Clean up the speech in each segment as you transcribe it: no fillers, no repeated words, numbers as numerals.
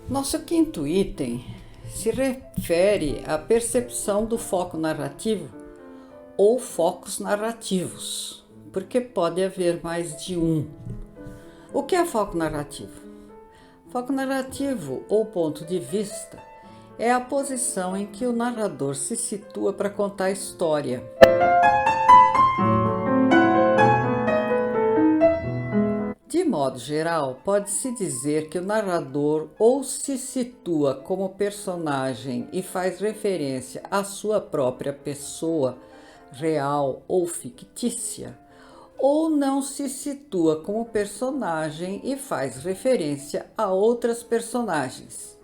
Nosso quinto item se refere à percepção do foco narrativo ou focos narrativos, porque pode haver mais de um. O que é foco narrativo? Foco narrativo ou ponto de vista é a posição em que o narrador se situa para contar a história. De modo geral, pode-se dizer que o narrador ou se situa como personagem e faz referência à sua própria pessoa, real ou fictícia, ou não se situa como personagem e faz referência a outras personagens.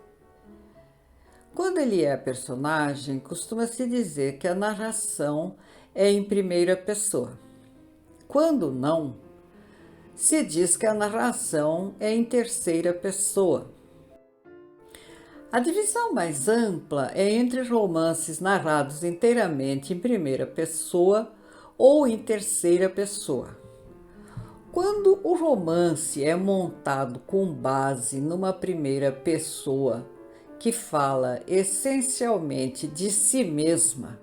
Quando ele é personagem, costuma-se dizer que a narração é em primeira pessoa. Quando não, se diz que a narração é em terceira pessoa. A divisão mais ampla é entre romances narrados inteiramente em primeira pessoa ou em terceira pessoa. Quando o romance é montado com base numa primeira pessoa que fala essencialmente de si mesma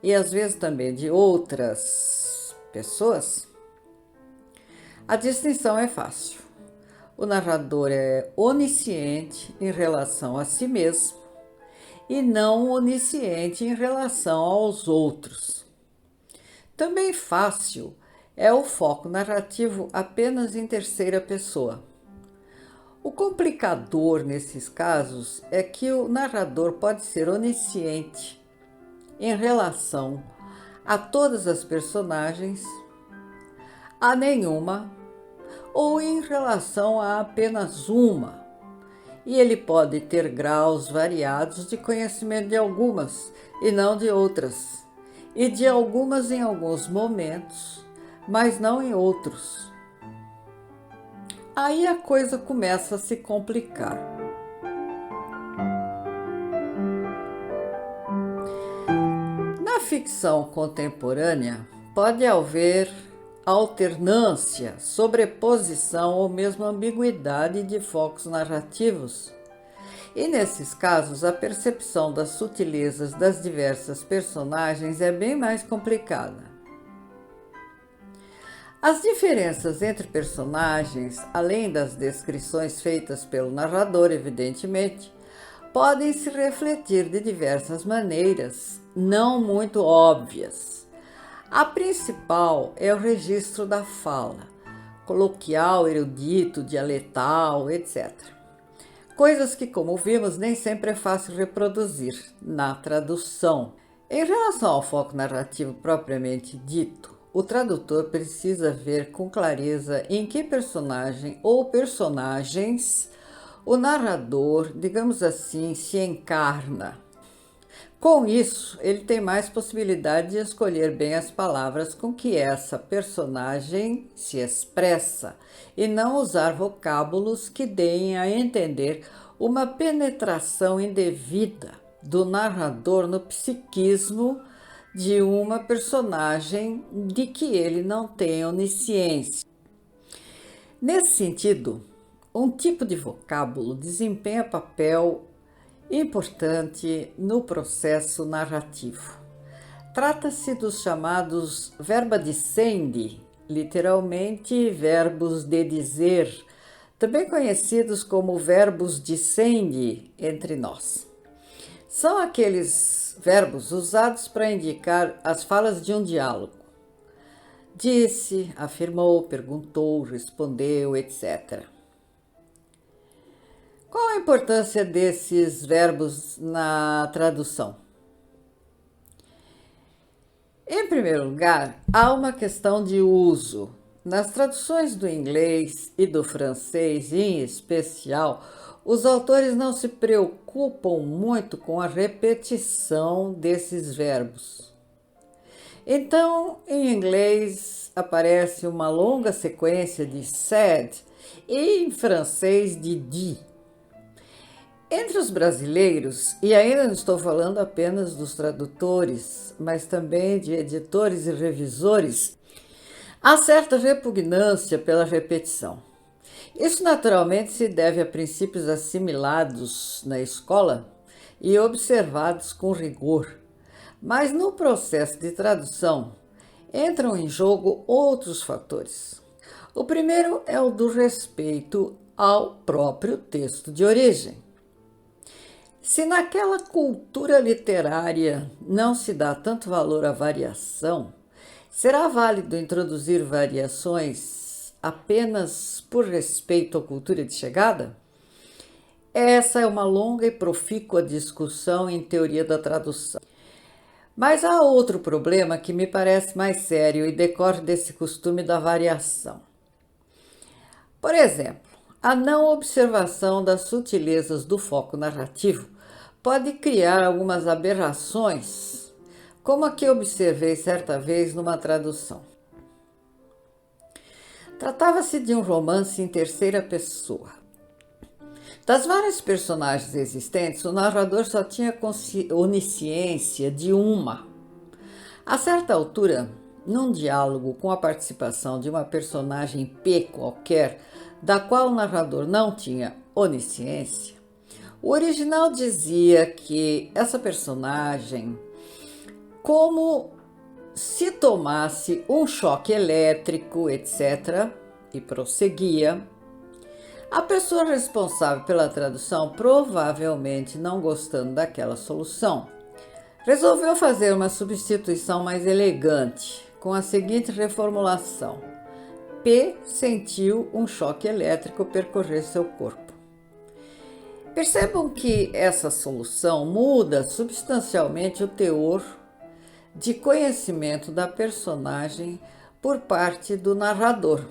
e às vezes também de outras pessoas, a distinção é fácil. O narrador é onisciente em relação a si mesmo e não onisciente em relação aos outros. Também fácil é o foco narrativo apenas em terceira pessoa. O complicador nesses casos é que o narrador pode ser onisciente em relação a todas as personagens, a nenhuma, ou em relação a apenas uma, e ele pode ter graus variados de conhecimento de algumas e não de outras, e de algumas em alguns momentos, mas não em outros. Aí a coisa começa a se complicar. Na ficção contemporânea, pode haver alternância, sobreposição ou mesmo ambiguidade de focos narrativos. E nesses casos, a percepção das sutilezas das diversas personagens é bem mais complicada. As diferenças entre personagens, além das descrições feitas pelo narrador, evidentemente, podem se refletir de diversas maneiras, não muito óbvias. A principal é o registro da fala, coloquial, erudito, dialetal, etc. Coisas que, como vimos, nem sempre é fácil reproduzir na tradução. Em relação ao foco narrativo propriamente dito, o tradutor precisa ver com clareza em que personagem ou personagens o narrador, digamos assim, se encarna. Com isso, ele tem mais possibilidade de escolher bem as palavras com que essa personagem se expressa e não usar vocábulos que deem a entender uma penetração indevida do narrador no psiquismo de uma personagem de que ele não tem onisciência. Nesse sentido, um tipo de vocábulo desempenha papel importante no processo narrativo. Trata-se dos chamados verba dicendi, literalmente verbos de dizer, também conhecidos como verbos dicendi entre nós. São aqueles verbos usados para indicar as falas de um diálogo. Disse, afirmou, perguntou, respondeu, etc. Qual a importância desses verbos na tradução? Em primeiro lugar, há uma questão de uso. Nas traduções do inglês e do francês, em especial, os autores não se preocupam muito com a repetição desses verbos. Então, em inglês aparece uma longa sequência de said e em francês de dit. Entre os brasileiros, e ainda não estou falando apenas dos tradutores, mas também de editores e revisores, há certa repugnância pela repetição. Isso naturalmente se deve a princípios assimilados na escola e observados com rigor, mas no processo de tradução entram em jogo outros fatores. O primeiro é o do respeito ao próprio texto de origem. Se naquela cultura literária não se dá tanto valor à variação, será válido introduzir variações apenas por respeito à cultura de chegada? Essa é uma longa e profícua discussão em teoria da tradução. Mas há outro problema que me parece mais sério e decorre desse costume da variação. Por exemplo, a não observação das sutilezas do foco narrativo pode criar algumas aberrações, como a que observei certa vez numa tradução. Tratava-se de um romance em terceira pessoa. Das várias personagens existentes, o narrador só tinha onisciência de uma. A certa altura, num diálogo com a participação de uma personagem P qualquer, da qual o narrador não tinha onisciência, o original dizia que essa personagem, como se tomasse um choque elétrico, etc., e prosseguia, a pessoa responsável pela tradução, provavelmente não gostando daquela solução, resolveu fazer uma substituição mais elegante, com a seguinte reformulação: P sentiu um choque elétrico percorrer seu corpo. Percebam que essa solução muda substancialmente o teor de conhecimento da personagem por parte do narrador.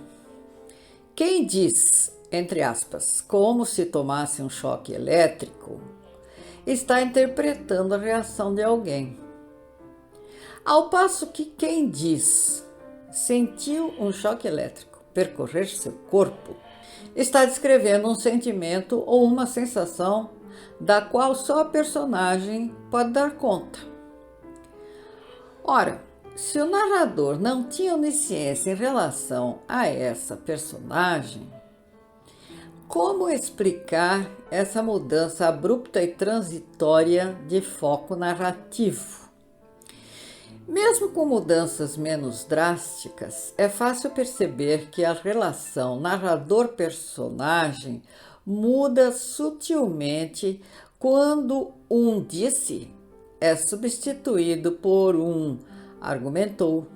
Quem diz, entre aspas, como se tomasse um choque elétrico, está interpretando a reação de alguém. Ao passo que quem diz sentiu um choque elétrico percorrer seu corpo, está descrevendo um sentimento ou uma sensação da qual só a personagem pode dar conta. Ora, se o narrador não tinha onisciência em relação a essa personagem, como explicar essa mudança abrupta e transitória de foco narrativo? Mesmo com mudanças menos drásticas, é fácil perceber que a relação narrador-personagem muda sutilmente quando um disse é substituído por um argumentou,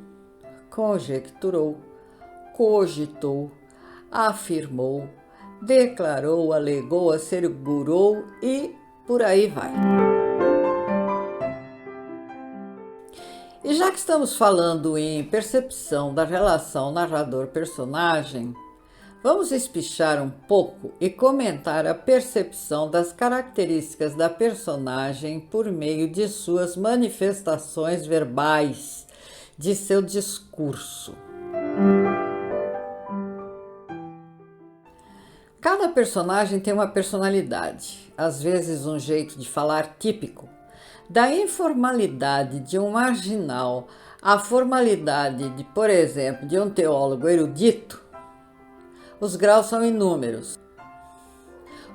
conjecturou, cogitou, afirmou, declarou, alegou, assegurou e por aí vai. E já que estamos falando em percepção da relação narrador-personagem, vamos espichar um pouco e comentar a percepção das características da personagem por meio de suas manifestações verbais, de seu discurso. Cada personagem tem uma personalidade, às vezes um jeito de falar típico. Da informalidade de um marginal à formalidade de, por exemplo, de um teólogo erudito, os graus são inúmeros.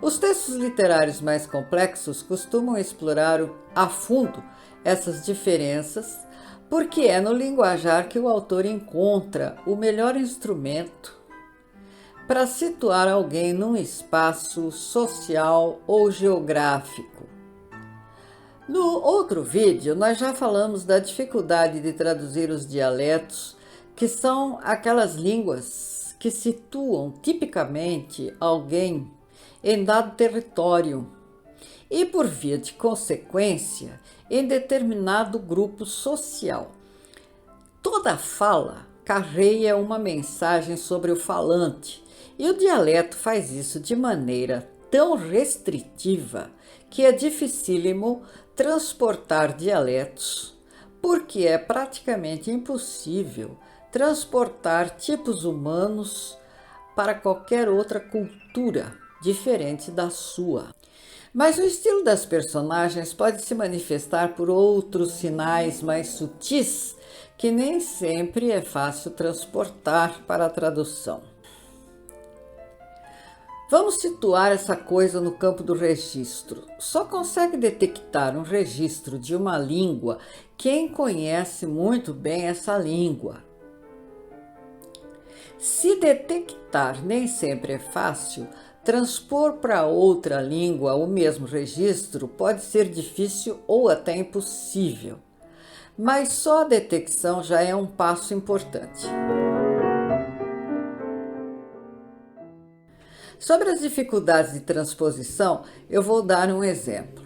Os textos literários mais complexos costumam explorar a fundo essas diferenças, porque é no linguajar que o autor encontra o melhor instrumento para situar alguém num espaço social ou geográfico. No outro vídeo, nós já falamos da dificuldade de traduzir os dialetos, que são aquelas línguas que situam tipicamente alguém em dado território e, por via de consequência, em determinado grupo social. Toda fala carrega uma mensagem sobre o falante, e o dialeto faz isso de maneira tão restritiva que é dificílimo transportar dialetos, porque é praticamente impossível transportar tipos humanos para qualquer outra cultura diferente da sua. Mas o estilo das personagens pode se manifestar por outros sinais mais sutis que nem sempre é fácil transportar para a tradução. Vamos situar essa coisa no campo do registro. Só consegue detectar um registro de uma língua quem conhece muito bem essa língua. Se detectar nem sempre é fácil, transpor para outra língua o mesmo registro pode ser difícil ou até impossível. Mas só a detecção já é um passo importante. Sobre as dificuldades de transposição, eu vou dar um exemplo.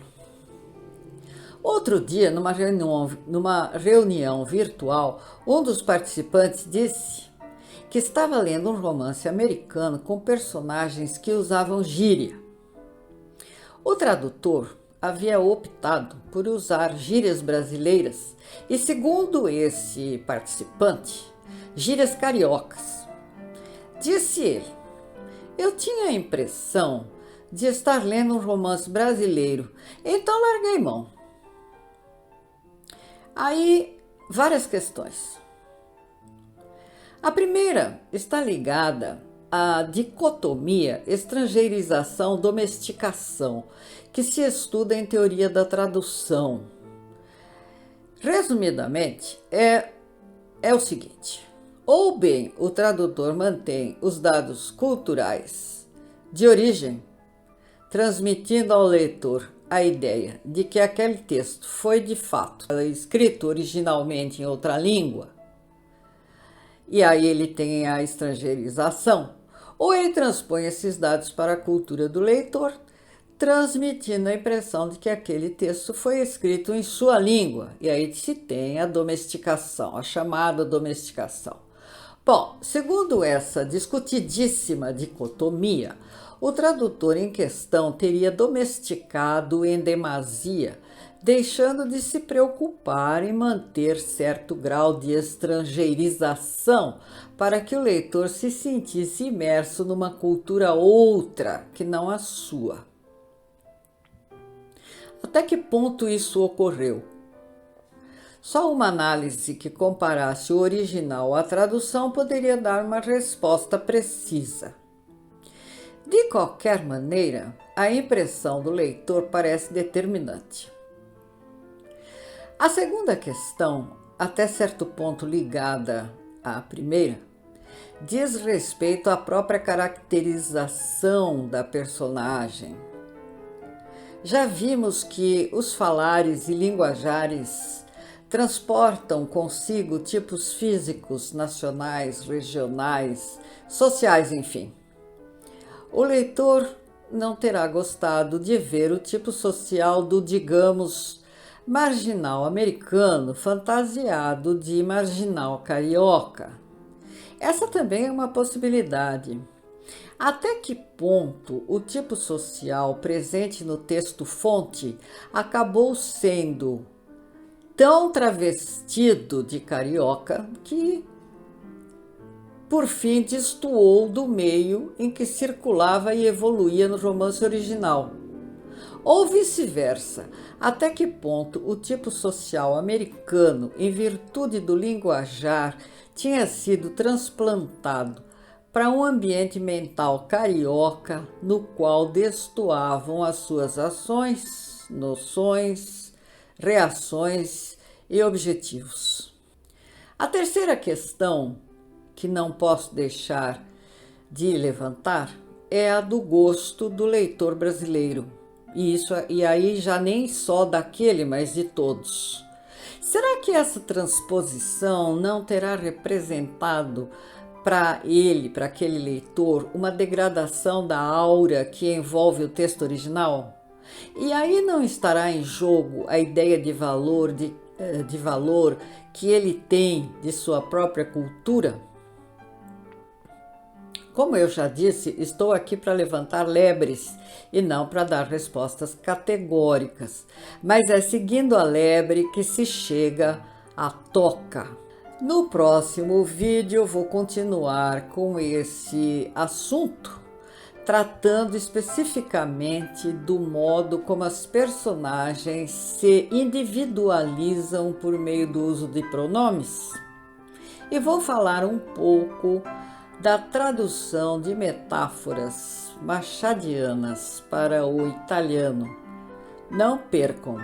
Outro dia, numa reunião virtual, um dos participantes disse que estava lendo um romance americano com personagens que usavam gíria. O tradutor havia optado por usar gírias brasileiras e, segundo esse participante, gírias cariocas. Disse ele: eu tinha a impressão de estar lendo um romance brasileiro, então larguei mão. Aí, várias questões. A primeira está ligada à dicotomia estrangeirização-domesticação, que se estuda em teoria da tradução. Resumidamente, é o seguinte: ou bem o tradutor mantém os dados culturais de origem, transmitindo ao leitor a ideia de que aquele texto foi de fato escrito originalmente em outra língua, e aí ele tem a estrangeirização, ou ele transpõe esses dados para a cultura do leitor, transmitindo a impressão de que aquele texto foi escrito em sua língua, e aí se tem a domesticação, a chamada domesticação. Bom, segundo essa discutidíssima dicotomia, o tradutor em questão teria domesticado em demasia, deixando de se preocupar em manter certo grau de estrangeirização para que o leitor se sentisse imerso numa cultura outra que não a sua. Até que ponto isso ocorreu? Só uma análise que comparasse o original à tradução poderia dar uma resposta precisa. De qualquer maneira, a impressão do leitor parece determinante. A segunda questão, até certo ponto ligada à primeira, diz respeito à própria caracterização da personagem. Já vimos que os falares e linguajares transportam consigo tipos físicos, nacionais, regionais, sociais, enfim. O leitor não terá gostado de ver o tipo social do, digamos, marginal americano fantasiado de marginal carioca. Essa também é uma possibilidade. Até que ponto o tipo social presente no texto-fonte acabou sendo tão travestido de carioca que, por fim, destoou do meio em que circulava e evoluía no romance original? Ou vice-versa, até que ponto o tipo social americano, em virtude do linguajar, tinha sido transplantado para um ambiente mental carioca no qual destoavam as suas ações, noções, reações e objetivos. A terceira questão, que não posso deixar de levantar, é a do gosto do leitor brasileiro. E aí já nem só daquele, mas de todos. Será que essa transposição não terá representado para ele, para aquele leitor, uma degradação da aura que envolve o texto original? E aí não estará em jogo a ideia de valor que ele tem de sua própria cultura? Como eu já disse, estou aqui para levantar lebres e não para dar respostas categóricas, mas é seguindo a lebre que se chega à toca. No próximo vídeo vou continuar com esse assunto, tratando especificamente do modo como as personagens se individualizam por meio do uso de pronomes. E vou falar um pouco da tradução de metáforas machadianas para o italiano. Não percam!